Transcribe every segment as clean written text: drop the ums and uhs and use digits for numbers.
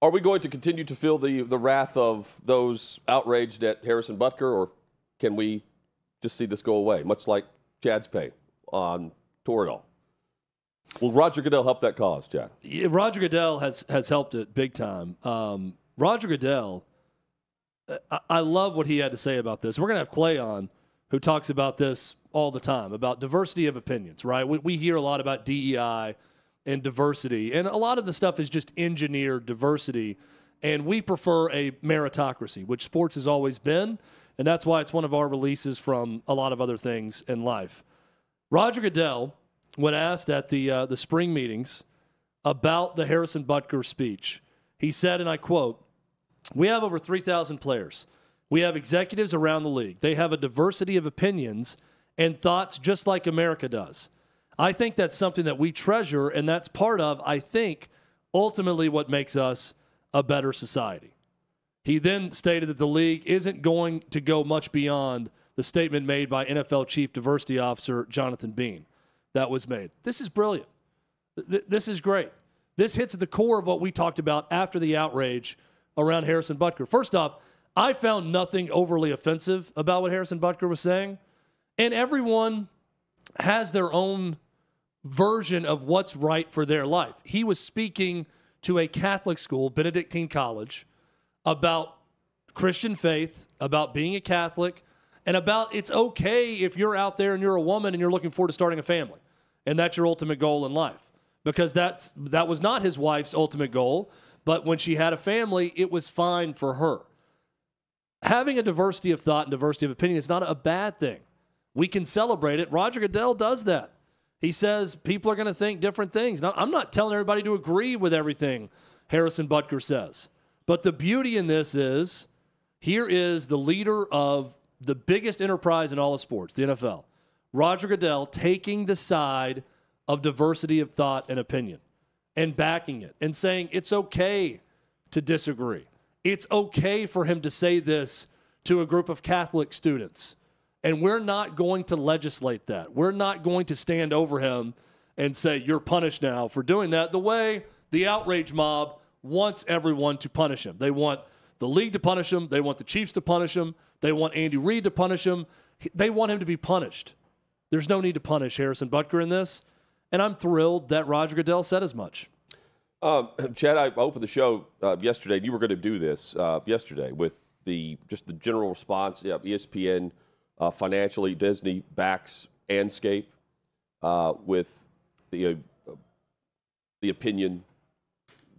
Are we going to continue to feel the wrath of those outraged at Harrison Butker, or can we just see this go away, much like Chad's pay on Toradol? Will Rodger Goodell help that cause, Chad? Yeah, Rodger Goodell has helped it big time. Rodger Goodell, I love what he had to say about this. We're going to have Clay on, who talks about this all the time, about diversity of opinions, right? We hear a lot about DEI and diversity, and a lot of the stuff is just engineered diversity, and we prefer a meritocracy, which sports has always been, and that's why it's one of our releases from a lot of other things in life. Rodger Goodell, when asked at the spring meetings about the Harrison Butker speech, he said, and I quote, "We have over 3,000 players. We have executives around the league. They have a diversity of opinions and thoughts just like America does. I think that's something that we treasure, and that's part of, I think, ultimately what makes us a better society." He then stated that the league isn't going to go much beyond the statement made by NFL Chief Diversity Officer Jonathan Bean that was made. This is brilliant. This is great. This hits at the core of what we talked about after the outrage around Harrison Butker. First off, I found nothing overly offensive about what Harrison Butker was saying, and everyone has their own version of what's right for their life. He was speaking to a Catholic school, Benedictine College, about Christian faith, about being a Catholic, and about it's okay if you're out there and you're a woman and you're looking forward to starting a family, and that's your ultimate goal in life. Because that was not his wife's ultimate goal, but when she had a family, it was fine for her. Having a diversity of thought and diversity of opinion is not a bad thing. We can celebrate it. Rodger Goodell does that. He says people are going to think different things. Now, I'm not telling everybody to agree with everything Harrison Butker says. But the beauty in this is, here is the leader of the biggest enterprise in all of sports, the NFL, Rodger Goodell, taking the side of diversity of thought and opinion and backing it and saying it's okay to disagree. It's okay for him to say this to a group of Catholic students. And we're not going to legislate that. We're not going to stand over him and say, you're punished now for doing that, the way the outrage mob wants everyone to punish him. They want the league to punish him. They want the Chiefs to punish him. They want Andy Reid to punish him. They want him to be punished. There's no need to punish Harrison Butker in this. And I'm thrilled that Rodger Goodell said as much. Chad, I opened the show yesterday, and you were going to do this yesterday with just the general response. Yeah, ESPN financially, Disney backs Anscape with the opinion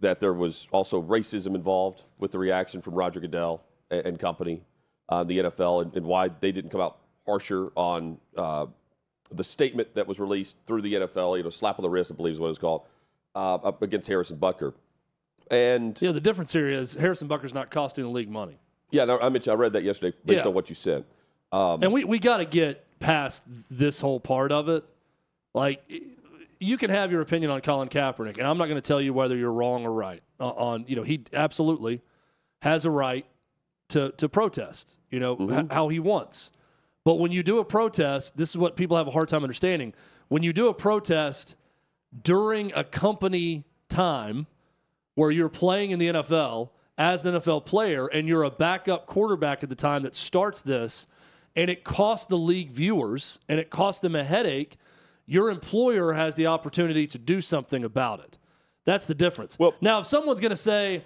that there was also racism involved with the reaction from Rodger Goodell and company, the NFL, and why they didn't come out harsher on the statement that was released through the NFL, slap on the wrist, I believe is what it's called, up against Harrison Butker. And yeah, the difference here is Harrison Butker's not costing the league money. Yeah, no, I read that yesterday based on what you said. And we got to get past this whole part of it. Like, you can have your opinion on Colin Kaepernick, and I'm not going to tell you whether you're wrong or right. He absolutely has a right to protest, how he wants. But when you do a protest, this is what people have a hard time understanding. When you do a protest during a company time where you're playing in the NFL as an NFL player and you're a backup quarterback at the time that starts this, and it costs the league viewers and it costs them a headache, your employer has the opportunity to do something about it. That's the difference. Well, now, if someone's going to say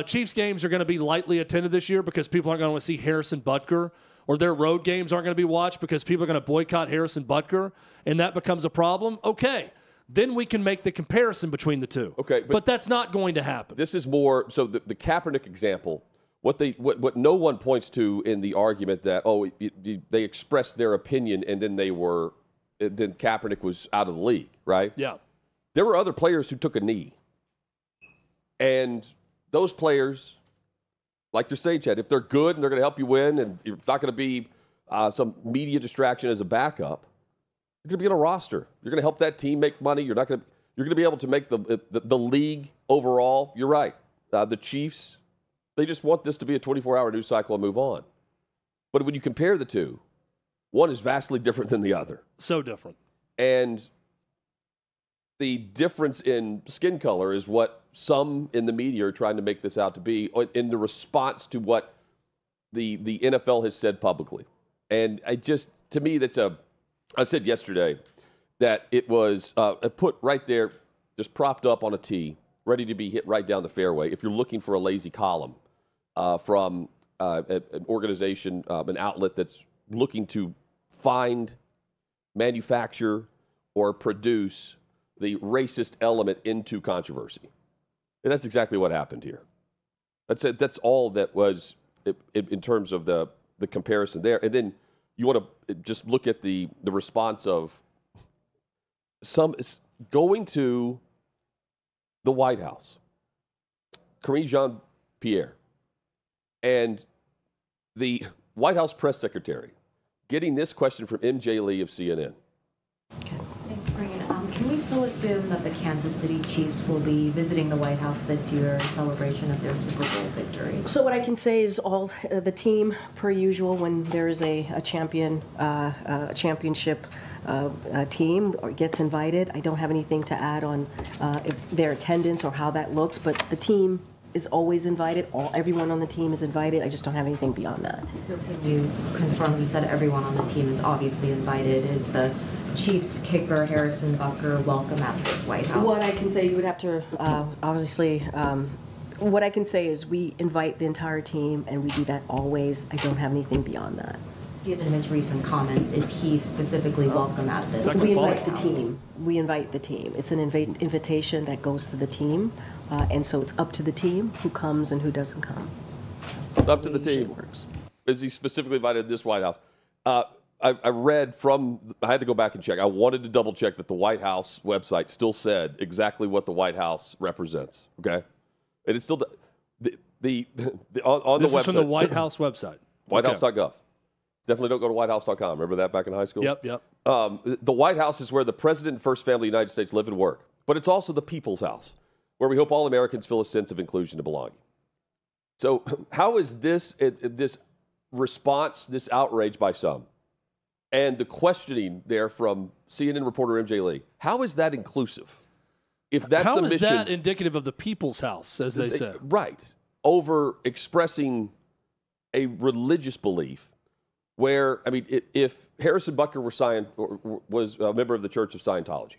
Chiefs games are going to be lightly attended this year because people aren't going to want to see Harrison Butker, or their road games aren't going to be watched because people are going to boycott Harrison Butker, and that becomes a problem, okay. Then we can make the comparison between the two. Okay, but that's not going to happen. This is more so the Kaepernick example. What no one points to in the argument that they expressed their opinion and then then Kaepernick was out of the league, right? Yeah. There were other players who took a knee, and those players, like you're saying, Chad, if they're good and they're going to help you win, and you're not going to be some media distraction as a backup, you're going to be on a roster. You're going to help that team make money. You're going to be able to make the league overall. You're right. The Chiefs, they just want this to be a 24-hour news cycle and move on. But when you compare the two, one is vastly different than the other. So different. And the difference in skin color is what some in the media are trying to make this out to be in the response to what the NFL has said publicly. And to me, I said yesterday that it was put right there, just propped up on a tee, ready to be hit right down the fairway. If you're looking for a lazy column from an organization, an outlet that's looking to find, manufacture, or produce the racist element into controversy. And that's exactly what happened here. That's it. That's all that was in terms of the comparison there. And then you want to just look at the response of some going to the White House, Karine Jean-Pierre, and the White House press secretary getting this question from MJ Lee of CNN. Okay. Thanks, Brian. Can we still assume that the Kansas City Chiefs will be visiting the White House this year in celebration of their Super Bowl victory? So what I can say is all the team, per usual, when there is a championship team gets invited. I don't have anything to add on if their attendance or how that looks, but the team is always invited. Everyone on the team is invited. I just don't have anything beyond that. So can you confirm, you said everyone on the team is obviously invited. Is the Chiefs kicker Harrison Butker welcome at this White House? What I can say, you would have to obviously. What I can say is we invite the entire team, and we do that always. I don't have anything beyond that. Given his recent comments, is he specifically welcome at this? We invite the team. We invite the team. It's an invitation that goes to the team, and so it's up to the team who comes and who doesn't come. Up to the team. Works. Is he specifically invited to this White House? I read I had to go back and check. I wanted to double check that the White House website still said exactly what the White House represents. Okay, and it's still on this the website. This is from the White House website. WhiteHouse.gov. Definitely don't go to WhiteHouse.com. Remember that back in high school? Yep. The White House is where the President and First Family of the United States live and work. But it's also the people's house, where we hope all Americans feel a sense of inclusion and belonging. So how is this response, this outrage by some, and the questioning there from CNN reporter MJ Lee, how is that inclusive? If that's how the is mission, that indicative of the people's house, as they said? Right. Over expressing a religious belief where, I mean, if Harrison Butker was a member of the Church of Scientology,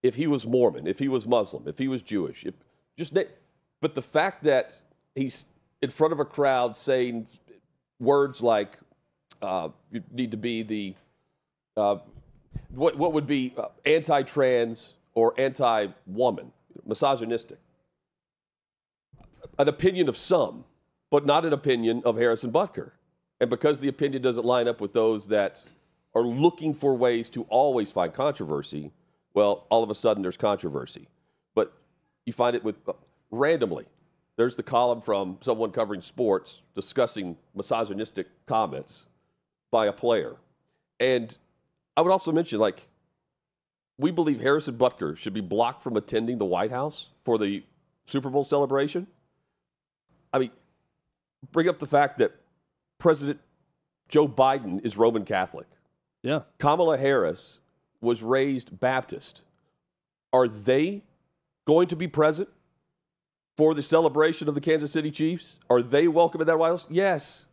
if he was Mormon, if he was Muslim, if he was Jewish, but the fact that he's in front of a crowd saying words like, you need to be the, what would be anti-trans or anti-woman, misogynistic. An opinion of some, but not an opinion of Harrison Butker. And because the opinion doesn't line up with those that are looking for ways to always find controversy, well, all of a sudden there's controversy. But you find it with randomly. There's the column from someone covering sports discussing misogynistic comments by a player. And I would also mention, we believe Harrison Butker should be blocked from attending the White House for the Super Bowl celebration. I mean, bring up the fact that President Joe Biden is Roman Catholic. Yeah. Kamala Harris was raised Baptist. Are they going to be present for the celebration of the Kansas City Chiefs? Are they welcome at that White House? Yes.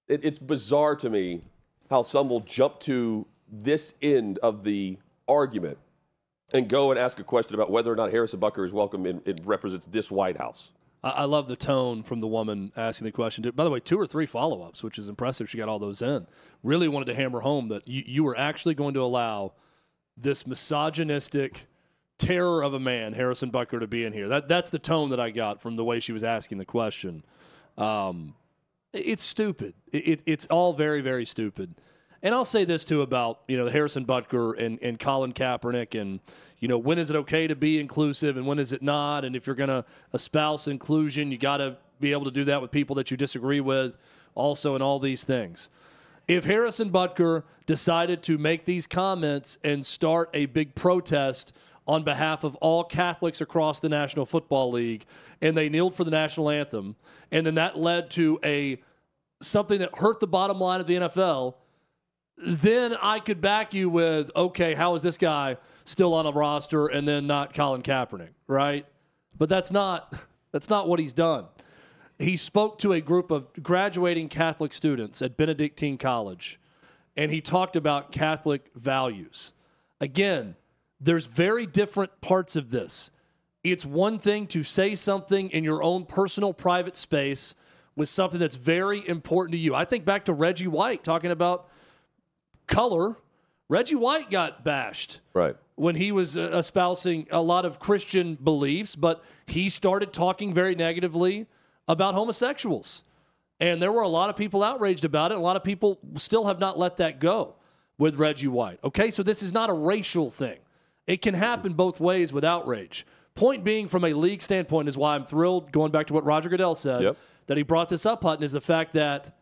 It's bizarre to me how some will jump to this end of the argument and go and ask a question about whether or not Harrison Butker is welcome and represents this White House. I love the tone from the woman asking the question. By the way, 2 or 3 follow-ups, which is impressive. She got all those in. Really wanted to hammer home that you were actually going to allow this misogynistic terror of a man, Harrison Butker, to be in here. That's the tone that I got from the way she was asking the question. It's stupid. It's all very, very stupid. And I'll say this, too, about Harrison Butker and Colin Kaepernick and when is it okay to be inclusive and when is it not? And if you're going to espouse inclusion, you got to be able to do that with people that you disagree with also and all these things. If Harrison Butker decided to make these comments and start a big protest on behalf of all Catholics across the National Football League and they kneeled for the national anthem and then that led to something that hurt the bottom line of the NFL, then I could back you with, okay, how is this guy still on a roster and then not Colin Kaepernick, right? But that's not what he's done. He spoke to a group of graduating Catholic students at Benedictine College, and he talked about Catholic values. Again, there's very different parts of this. It's one thing to say something in your own personal private space with something that's very important to you. I think back to Reggie White talking about color. Reggie White got bashed when he was espousing a lot of Christian beliefs, but he started talking very negatively about homosexuals. And there were a lot of people outraged about it. A lot of people still have not let that go with Reggie White. Okay, so this is not a racial thing. It can happen both ways with outrage. Point being, from a league standpoint, is why I'm thrilled, going back to what Rodger Goodell said, that he brought this up, Hutton, is the fact that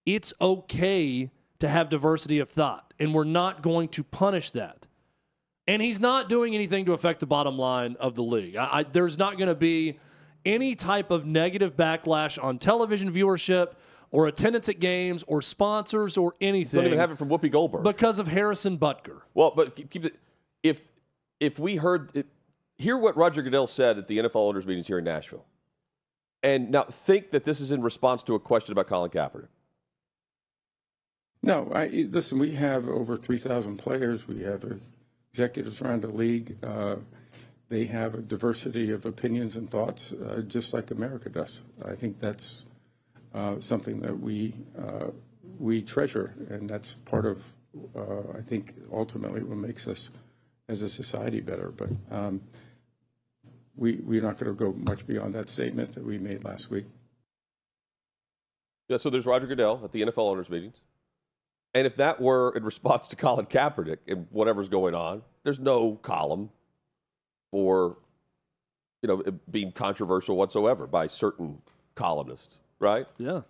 it's okay to have diversity of thought, and we're not going to punish that. And he's not doing anything to affect the bottom line of the league. There's not going to be any type of negative backlash on television viewership or attendance at games or sponsors or anything. Don't even have it from Whoopi Goldberg. Because of Harrison Butker. Well, but keep it. If we hear what Rodger Goodell said at the NFL owners meetings here in Nashville, and now think that this is in response to a question about Colin Kaepernick. No, listen, we have over 3,000 players. We have executives around the league. They have a diversity of opinions and thoughts, just like America does. I think that's something that we treasure, and that's part of, I think, ultimately what makes us as a society better. But we're not going to go much beyond that statement that we made last week. Yeah, so there's Rodger Goodell at the NFL owners meetings. And if that were in response to Colin Kaepernick and whatever's going on, there's no column for, it being controversial whatsoever by certain columnists, right? Yeah.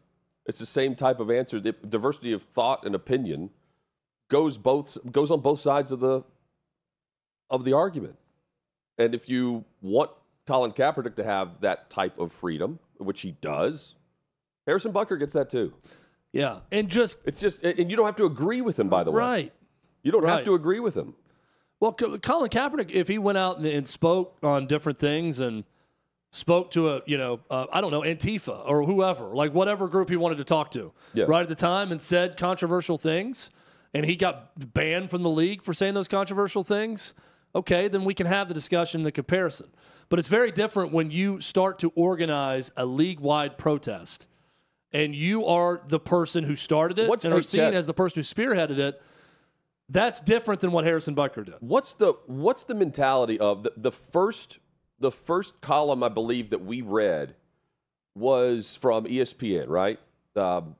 It's the same type of answer. The diversity of thought and opinion goes on both sides of the argument. And if you want Colin Kaepernick to have that type of freedom, which he does, Harrison Butker gets that too. Yeah, and and you don't have to agree with him, by the way. Right. You don't have to agree with him. Well, Colin Kaepernick, if he went out and spoke on different things and spoke to I don't know, Antifa or whoever, like whatever group he wanted to talk to, right at the time, and said controversial things, and he got banned from the league for saying those controversial things, okay, then we can have the discussion, the comparison. But it's very different when you start to organize a league-wide protest, and you are the person who started it and are seen as the person who spearheaded it. That's different than what Harrison Butker did. What's the mentality of the first column I believe that we read was from ESPN, right? Trying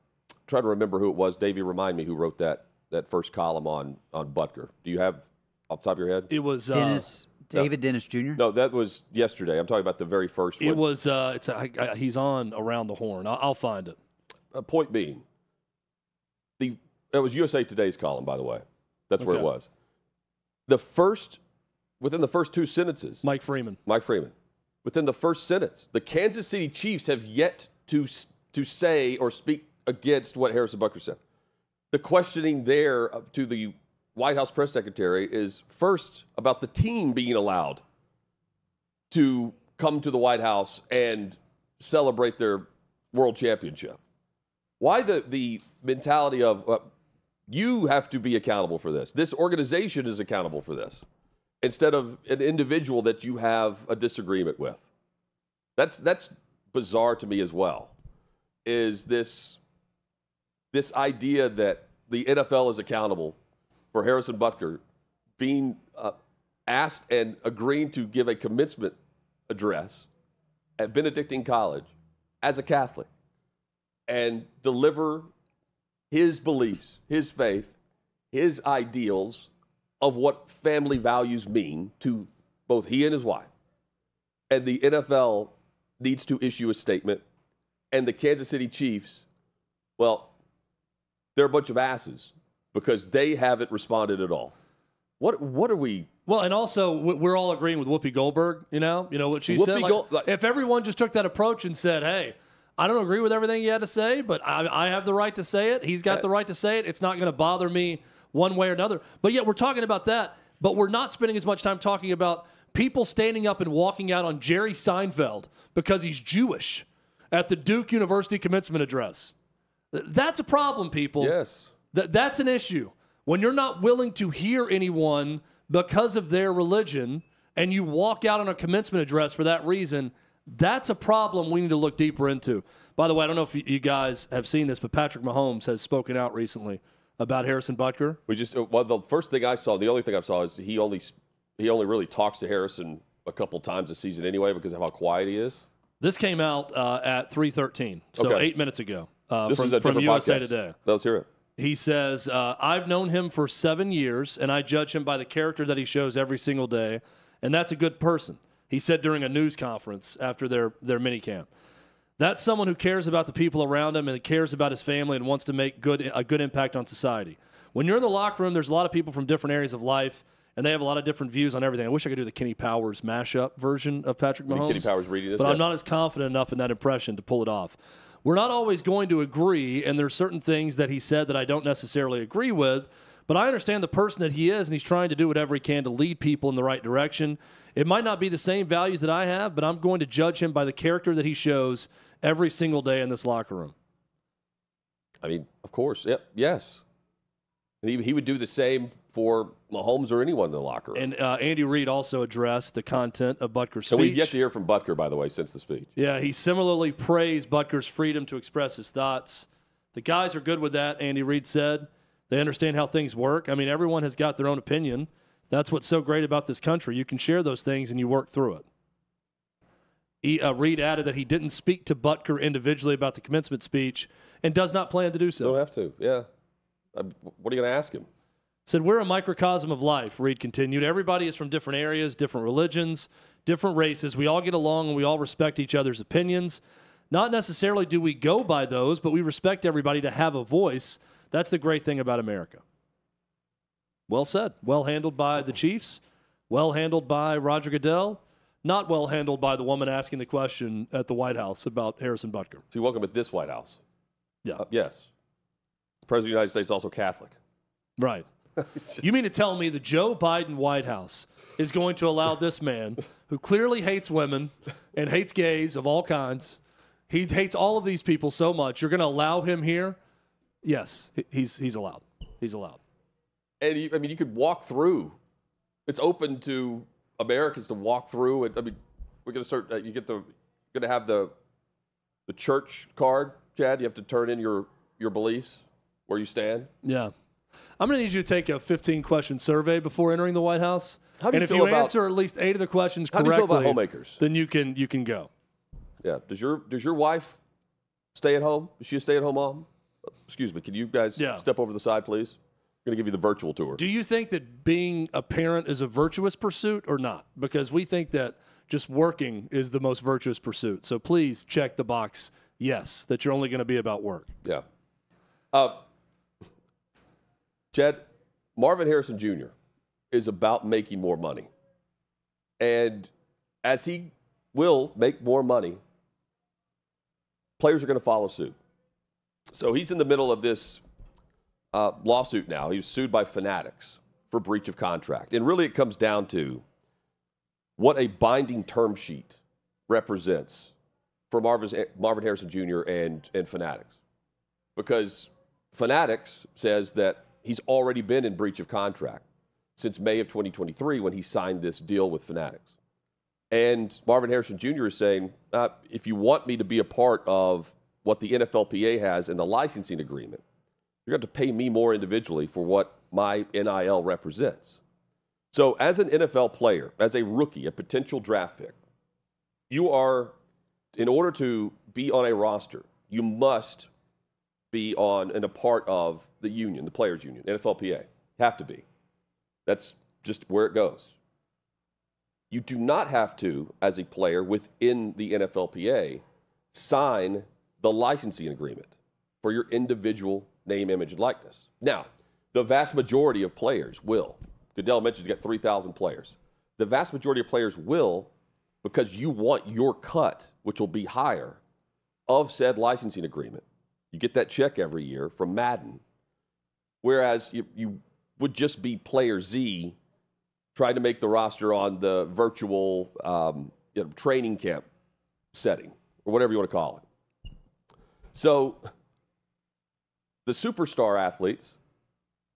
to remember who it was. Davey, remind me who wrote that first column on Butker. Do you have off the top of your head? It was Dennis Jr. No, that was yesterday. I'm talking about the very first one. It was. He's on Around the Horn. I'll find it. Point being, it was USA Today's column, by the way. That's where it was. Within the first two sentences, Mike Freeman. Within the first sentence, the Kansas City Chiefs have yet to say or speak against what Harrison Butker said. The questioning there to the White House press secretary is first about the team being allowed to come to the White House and celebrate their world championship. Why the mentality of you have to be accountable for this? This organization is accountable for this, instead of an individual that you have a disagreement with. That's bizarre to me as well. Is this idea that the NFL is accountable for Harrison Butker being asked and agreeing to give a commencement address at Benedictine College as a Catholic and deliver his beliefs, his faith, his ideals of what family values mean to both he and his wife. And the NFL needs to issue a statement, and the Kansas City Chiefs, well, they're a bunch of asses because they haven't responded at all. What are we? Well, and also we're all agreeing with Whoopi Goldberg. You know what she said. Like, if everyone just took that approach and said, "Hey, I don't agree with everything he had to say, but I have the right to say it. He's got the right to say it. It's not going to bother me one way or another. But yet we're talking about that, but we're not spending as much time talking about people standing up and walking out on Jerry Seinfeld because he's Jewish at the Duke University commencement address. That's a problem, people. Yes. That's an issue. When you're not willing to hear anyone because of their religion and you walk out on a commencement address for that reason, that's a problem we need to look deeper into. By the way, I don't know if you guys have seen this, but Patrick Mahomes has spoken out recently about Harrison Butker. The first thing I saw, the only thing I saw is he only really talks to Harrison a couple times a season anyway because of how quiet he is. This came out at 3:13, so 8 minutes ago. This is a from different USA podcast. Today. Let's hear it. He says, I've known him for 7 years, and I judge him by the character that he shows every single day, and that's a good person. He said during a news conference after their minicamp. That's someone who cares about the people around him and cares about his family and wants to make a good impact on society. When you're in the locker room, there's a lot of people from different areas of life, and they have a lot of different views on everything. I wish I could do the Kenny Powers mashup version of Patrick Mahomes. Kenny Powers reading this, but I'm not as confident enough in that impression to pull it off. We're not always going to agree, and there's certain things that he said that I don't necessarily agree with, but I understand the person that he is, and he's trying to do whatever he can to lead people in the right direction. It might not be the same values that I have, but I'm going to judge him by the character that he shows every single day in this locker room. I mean, of course. Yep. Yes. He would do the same for Mahomes or anyone in the locker room. And Andy Reid also addressed the content of Butker's speech. And we've yet to hear from Butker, by the way, since the speech. Yeah, he similarly praised Butker's freedom to express his thoughts. The guys are good with that, Andy Reid said. They understand how things work. I mean, everyone has got their own opinion. That's what's so great about this country. You can share those things and you work through it. Reid added that he didn't speak to Butker individually about the commencement speech and does not plan to do so. Don't have to, yeah. What are you going to ask him? Said, we're a microcosm of life, Reid continued. Everybody is from different areas, different religions, different races. We all get along and we all respect each other's opinions. Not necessarily do we go by those, but we respect everybody to have a voice. That's the great thing about America. Well said. Well handled by the Chiefs. Well handled by Rodger Goodell. Not well handled by the woman asking the question at the White House about Harrison Butker. So you welcome at this White House? Yeah. Yes. The President of the United States is also Catholic. Right. You mean to tell me the Joe Biden White House is going to allow this man, who clearly hates women and hates gays of all kinds, he hates all of these people so much, you're going to allow him here? Yes, he's allowed. He's allowed. And you could walk through. It's open to Americans to walk through. And I mean, we're going to start. You're going to have the church card, Chad. You have to turn in your beliefs, where you stand. Yeah. I'm going to need you to take a 15-question survey before entering the White House. How do you and if feel you about, answer at least 8 of the questions how correctly, do you feel about homemakers? Then you can go. Yeah. Does your wife stay at home? Is she a stay-at-home mom? Excuse me. Can you guys step over the side, please? I'm going to give you the virtual tour. Do you think that being a parent is a virtuous pursuit or not? Because we think that just working is the most virtuous pursuit. So please check the box, yes, that you're only going to be about work. Yeah. Chad, Marvin Harrison Jr. is about making more money. And as he will make more money, players are going to follow suit. So he's in the middle of this lawsuit now. He was sued by Fanatics for breach of contract. And really it comes down to what a binding term sheet represents for Marvin Harrison Jr. and Fanatics. Because Fanatics says that he's already been in breach of contract since May of 2023 when he signed this deal with Fanatics. And Marvin Harrison Jr. is saying, if you want me to be a part of what the NFLPA has in the licensing agreement, you're going to pay me more individually for what my NIL represents. So as an NFL player, as a rookie, a potential draft pick, you are, in order to be on a roster, you must be on and a part of the union, the players' union, NFLPA. Have to be. That's just where it goes. You do not have to, as a player within the NFLPA, sign the licensing agreement for your individual name, image, and likeness. Now, the vast majority of players will. Goodell mentioned he's got 3,000 players. The vast majority of players will, because you want your cut, which will be higher, of said licensing agreement. You get that check every year from Madden, whereas you would just be player Z trying to make the roster on the virtual training camp setting, or whatever you want to call it. So the superstar athletes,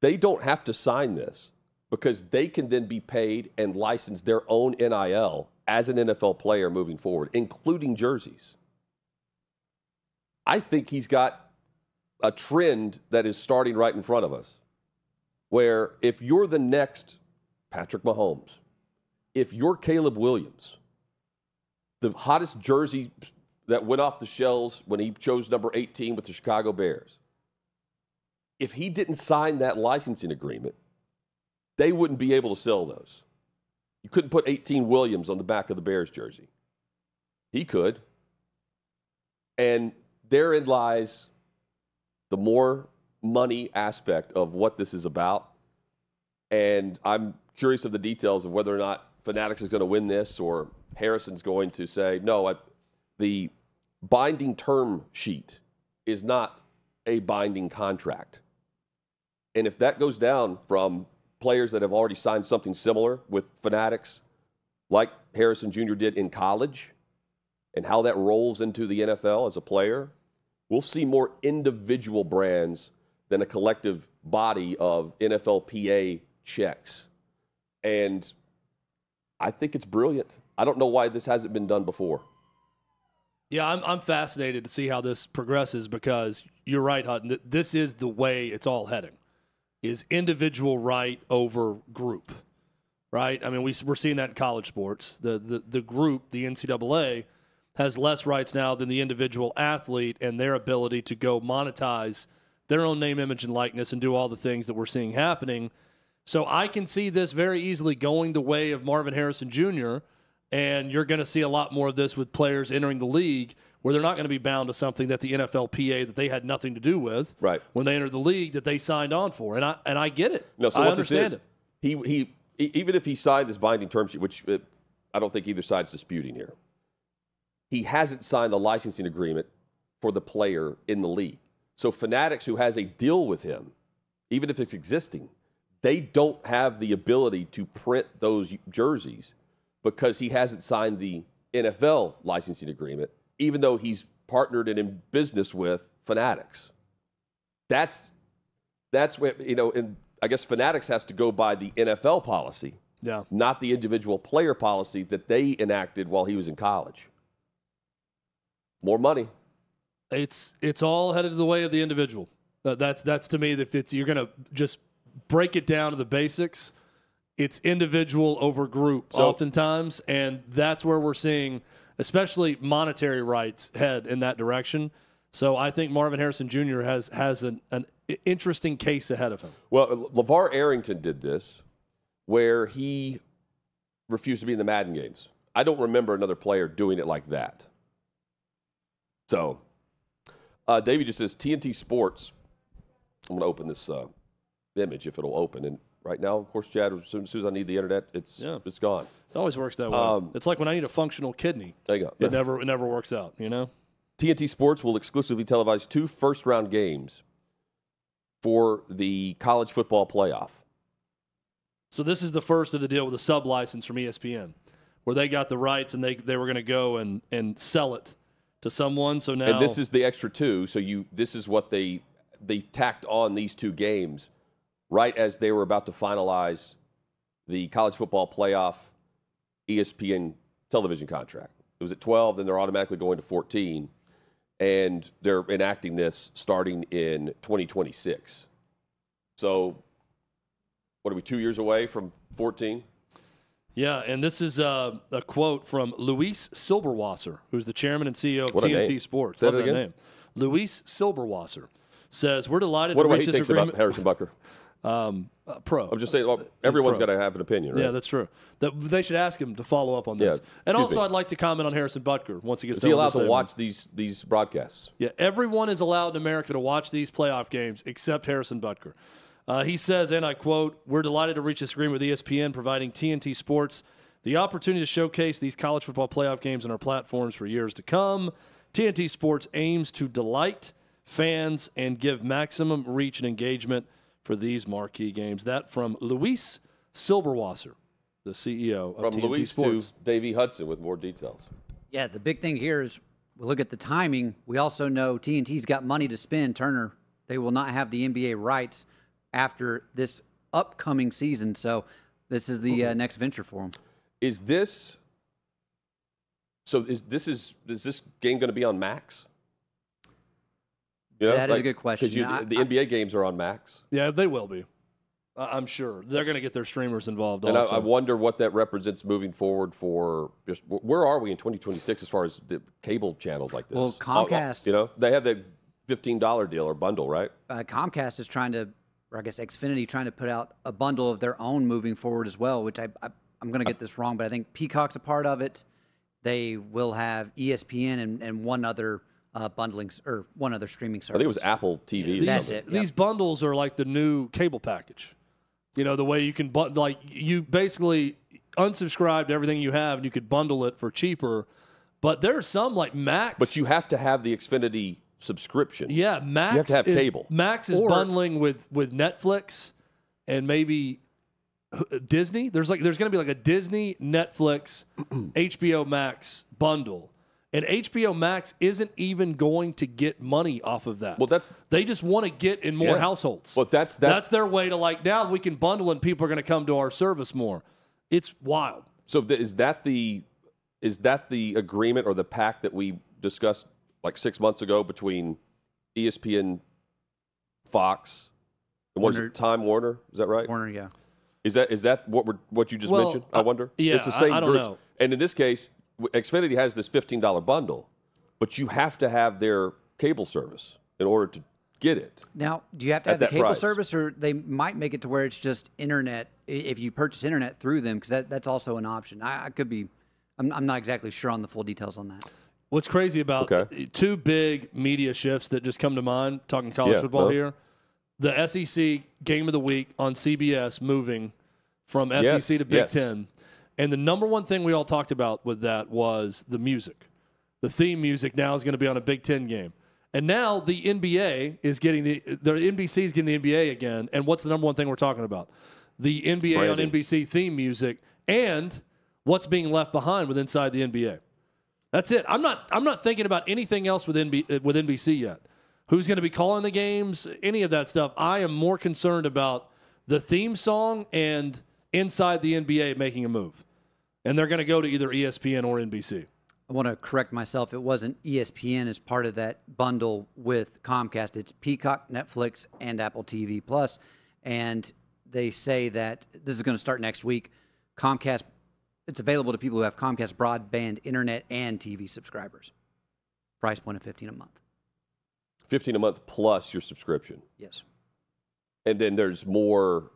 they don't have to sign this because they can then be paid and license their own NIL as an NFL player moving forward, including jerseys. I think he's got a trend that is starting right in front of us, where if you're the next Patrick Mahomes, if you're Caleb Williams, the hottest jersey that went off the shelves when he chose number 18 with the Chicago Bears, if he didn't sign that licensing agreement, they wouldn't be able to sell those. You couldn't put 18 Williams on the back of the Bears jersey. He could. And therein lies the more money aspect of what this is about. And I'm curious of the details of whether or not Fanatics is going to win this or Harrison's going to say, no, the binding term sheet is not a binding contract. And if that goes down from players that have already signed something similar with Fanatics, like Harrison Jr. did in college, and how that rolls into the NFL as a player, we'll see more individual brands than a collective body of NFLPA checks. And I think it's brilliant. I don't know why this hasn't been done before. Yeah, I'm fascinated to see how this progresses because you're right, Hutton. This is the way it's all heading, is individual right over group, right? I mean, we're seeing that in college sports. The group, the NCAA, has less rights now than the individual athlete and their ability to go monetize their own name, image, and likeness and do all the things that we're seeing happening. So I can see this very easily going the way of Marvin Harrison Jr., and you're going to see a lot more of this with players entering the league where they're not going to be bound to something that the NFLPA that they had nothing to do with when they entered the league that they signed on for. And I get it. No, so I what understand this is, he even if he signed this binding term sheet, which I don't think either side's disputing here, he hasn't signed the licensing agreement for the player in the league. So Fanatics, who has a deal with him, even if it's existing, they don't have the ability to print those jerseys because he hasn't signed the NFL licensing agreement, even though he's partnered and in business with Fanatics. That's where, and I guess Fanatics has to go by the NFL policy, not the individual player policy that they enacted while he was in college. More money. It's all headed to the way of the individual. That's to me, if you're going to just break it down to the basics, it's individual over group oftentimes, and that's where we're seeing, especially monetary rights, head in that direction. So I think Marvin Harrison Jr. has an interesting case ahead of him. Well, LeVar Arrington did this, where he refused to be in the Madden games. I don't remember another player doing it like that. So, Davey just says, TNT Sports, I'm going to open this image if it'll open. And right now, of course, Chad, as soon as I need the internet, it's gone. It always works that way. It's like when I need a functional kidney. There you go. It never works out, TNT Sports will exclusively televise 2 first-round games for the college football playoff. So this is the first of the deal with a sub-license from ESPN, where they got the rights and they were going to go and sell it to someone. So now, and this is the extra 2. So this is what they tacked on these 2 games right as they were about to finalize the college football playoff ESPN television contract. It was at 12, then they're automatically going to 14, and they're enacting this starting in 2026. So what are we, 2 years away from 14? Yeah, and this is a quote from Luis Silberwasser, who's the chairman and CEO of TNT Sports. Say Love that again? name. Luis Silberwasser says, we're delighted What to do reach he this thinks agreement. about Harrison Butker? Pro. I'm just saying, everyone's got to have an opinion, right? Yeah, that's true. They should ask him to follow up on this. Yeah, and also, me. I'd like to comment on Harrison Butker once he gets Is he allowed to watch these broadcasts? Yeah, everyone is allowed in America to watch these playoff games except Harrison Butker. He says, and I quote, we're delighted to reach this agreement with ESPN, providing TNT Sports the opportunity to showcase these college football playoff games on our platforms for years to come. TNT Sports aims to delight fans and give maximum reach and engagement for these marquee games. That from Luis Silberwasser, the CEO of From TNT Luis Sports. to Davey Hudson with more details. Yeah, the big thing here is we look at the timing. We also know TNT's got money to spend. Turner, they will not have the NBA rights after this upcoming season. So this is the next venture for them. Is this game going to be on Max? You know, That is a good question. Because the NBA games are on Max. Yeah, they will be. I'm sure. They're going to get their streamers involved And also. I wonder what that represents moving forward for just where are we in 2026 as far as the cable channels like this? Well, Comcast, you know, they have the $15 deal or bundle, right? Comcast is trying to, or I guess Xfinity trying to put out a bundle of their own moving forward as well, which I'm going to get this wrong, but I think Peacock's a part of it. They will have ESPN and one other one other streaming service. I think it was Apple TV. That's it. These bundles are like the new cable package. You know, the way you can you basically unsubscribe to everything you have and you could bundle it for cheaper. But there's some like Max. But you have to have the Xfinity subscription. Yeah, Max. You have to have cable. Max is bundling with Netflix and maybe Disney. There's going to be like a Disney, Netflix, HBO Max bundle. And HBO Max isn't even going to get money off of that. Well, they just want to get in more households. But that's their way to now we can bundle and people are going to come to our service more. It's wild. So is that the agreement or the pact that we discussed like 6 months ago between ESPN, Fox, and what is it, Time Warner? Is that right? Warner, yeah. Is that what you just mentioned? I wonder. Yeah, it's the same I don't groups. know. And in this case, Xfinity has this $15 bundle, but you have to have their cable service in order to get it. Now, do you have to have the cable service, or they might make it to where it's just internet if you purchase internet through them? Because that's also an option. I could be. I'm not exactly sure on the full details on that. What's crazy about two big media shifts that just come to mind, talking college football here, the SEC Game of the Week on CBS moving from SEC to Big Ten. And the number one thing we all talked about with that was the music. The theme music now is going to be on a Big Ten game. And now the NBA is getting the NBC is getting the NBA again. And what's the number one thing we're talking about? The NBA on NBC theme music and what's being left behind with inside the NBA. That's it. I'm not thinking about anything else with NBC yet. Who's going to be calling the games? Any of that stuff. I am more concerned about the theme song and inside the NBA making a move. And they're going to go to either ESPN or NBC. I want to correct myself. It wasn't ESPN as part of that bundle with Comcast. It's Peacock, Netflix, and Apple TV Plus. And they say that this is going to start next week. Comcast, it's available to people who have Comcast broadband, internet, and TV subscribers. Price point of $15 a month. $15 a month plus your subscription. Yes. And then there's more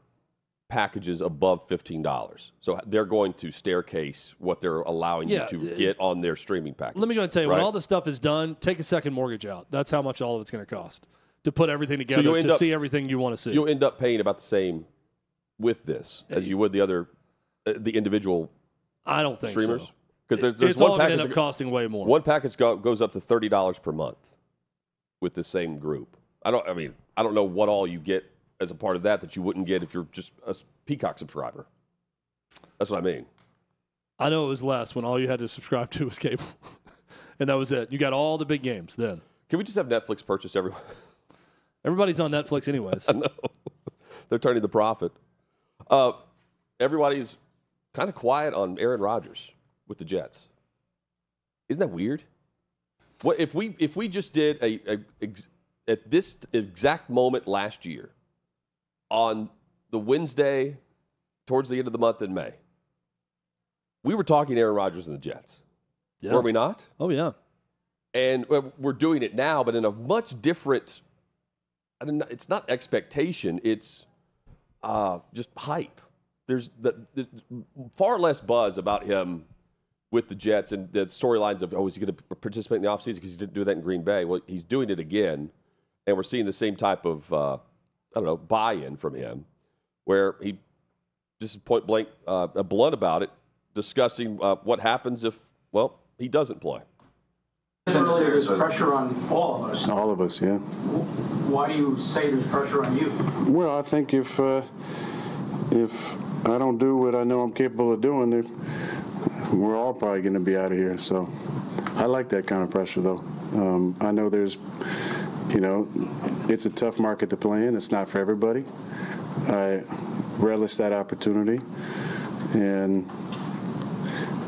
packages above $15. So they're going to staircase what they're allowing you to get on their streaming package. Let me go and tell you, when all this stuff is done, take a second mortgage out. That's how much all of it's going to cost to put everything together to see everything you want to see. You'll end up paying about the same with this as you would the other, the individual I don't think streamers. So. Because there's it's one all going to package end up costing way more. One package goes up to $30 per month with the same group. I don't know what all you get as a part of that you wouldn't get if you're just a Peacock subscriber. That's what I mean. I know it was less when all you had to subscribe to was cable. And that was it. You got all the big games then. Can we just have Netflix purchase everyone? Everybody's on Netflix anyways. I know. They're turning the profit. Everybody's kind of quiet on Aaron Rodgers with the Jets. Isn't that weird? What if we just did at this exact moment last year, on the Wednesday towards the end of the month in May, we were talking Aaron Rodgers and the Jets. Yeah. Were we not? Oh, yeah. And we're doing it now, but in a much different, it's not expectation, it's just hype. There's far less buzz about him with the Jets and the storylines of, is he going to participate in the offseason because he didn't do that in Green Bay? Well, he's doing it again, and we're seeing the same type of, buy-in from him, where he just point blank, blunt about it, discussing what happens if, he doesn't play. Earlier, there's pressure on all of us. All of us, yeah. Why do you say there's pressure on you? Well, I think if I don't do what I know I'm capable of doing, we're all probably going to be out of here. So I like that kind of pressure, though. I know there's, it's a tough market to play in. It's not for everybody. I relish that opportunity, and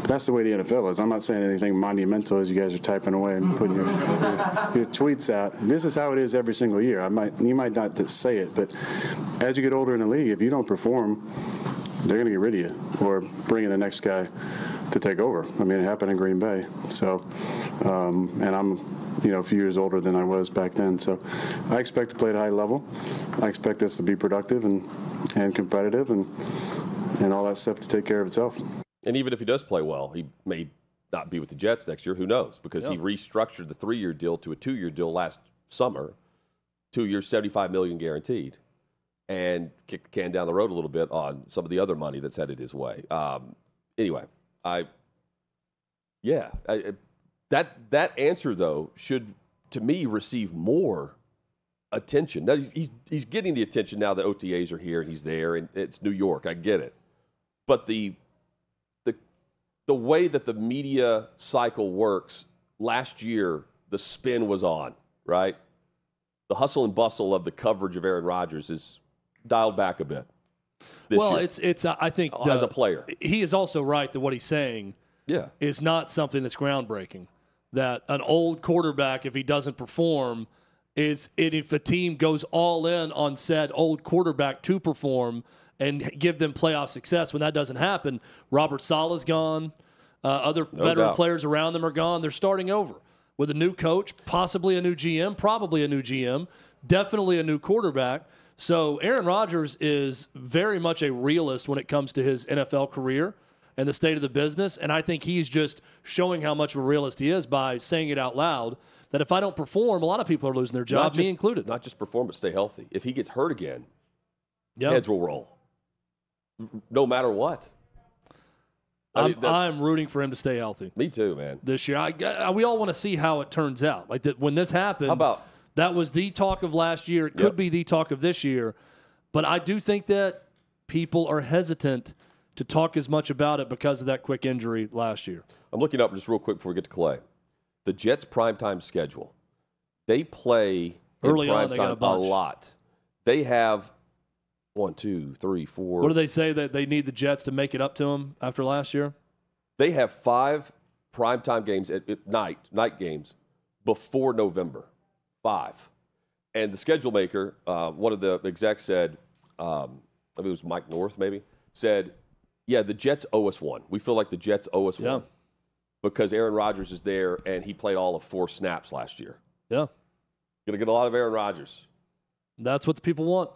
that's the way the NFL is. I'm not saying anything monumental as you guys are typing away and putting your tweets out. This is how it is every single year. You might not say it, but as you get older in the league, if you don't perform, they're going to get rid of you or bring in the next guy to take over. I mean, it happened in Green Bay. So, and I'm, a few years older than I was back then. So I expect to play at a high level. I expect this to be productive and competitive and all that stuff to take care of itself. And even if he does play well, he may not be with the Jets next year. Who knows? Because he restructured the 3-year deal to a 2-year deal last summer. 2 years, $75 million guaranteed, and kicked the can down the road a little bit on some of the other money that's headed his way. Anyway, that answer though should, to me, receive more attention. Now he's getting the attention now that OTAs are here and he's there, and it's New York. I get it, but the way that the media cycle works, last year the spin was on, right? The hustle and bustle of the coverage of Aaron Rodgers is dialed back a bit. Well, year. it's I think as a player, he is also right that what he's saying is not something that's groundbreaking. That an old quarterback, if he doesn't perform, if the team goes all in on said old quarterback to perform and give them playoff success, when that doesn't happen, Robert Saleh's gone. Other veteran players around them are gone. They're starting over with a new coach, possibly a new GM, probably a new GM, definitely a new quarterback. So Aaron Rodgers is very much a realist when it comes to his NFL career and the state of the business. And I think he's just showing how much of a realist he is by saying it out loud, that if I don't perform, a lot of people are losing their job, me included. Not just perform, but stay healthy. If he gets hurt again, heads will roll. No matter what. I'm rooting for him to stay healthy. Me too, man. This year, we all want to see how it turns out. Like when this happened, that was the talk of last year. It could be the talk of this year, but I do think that people are hesitant to talk as much about it because of that quick injury last year. I'm looking up just real quick before we get to Clay. The Jets' primetime schedule. They play early on. They got a lot. They have 1, 2, 3, 4. What do they say that they need the Jets to make it up to them after last year? They have 5 primetime games at night games before November. 5. And the schedule maker, one of the execs said, I think it was Mike North maybe, said, yeah, the Jets owe us one. We feel like the Jets owe us one because Aaron Rodgers is there and he played all of 4 snaps last year. Yeah. Going to get a lot of Aaron Rodgers. That's what the people want.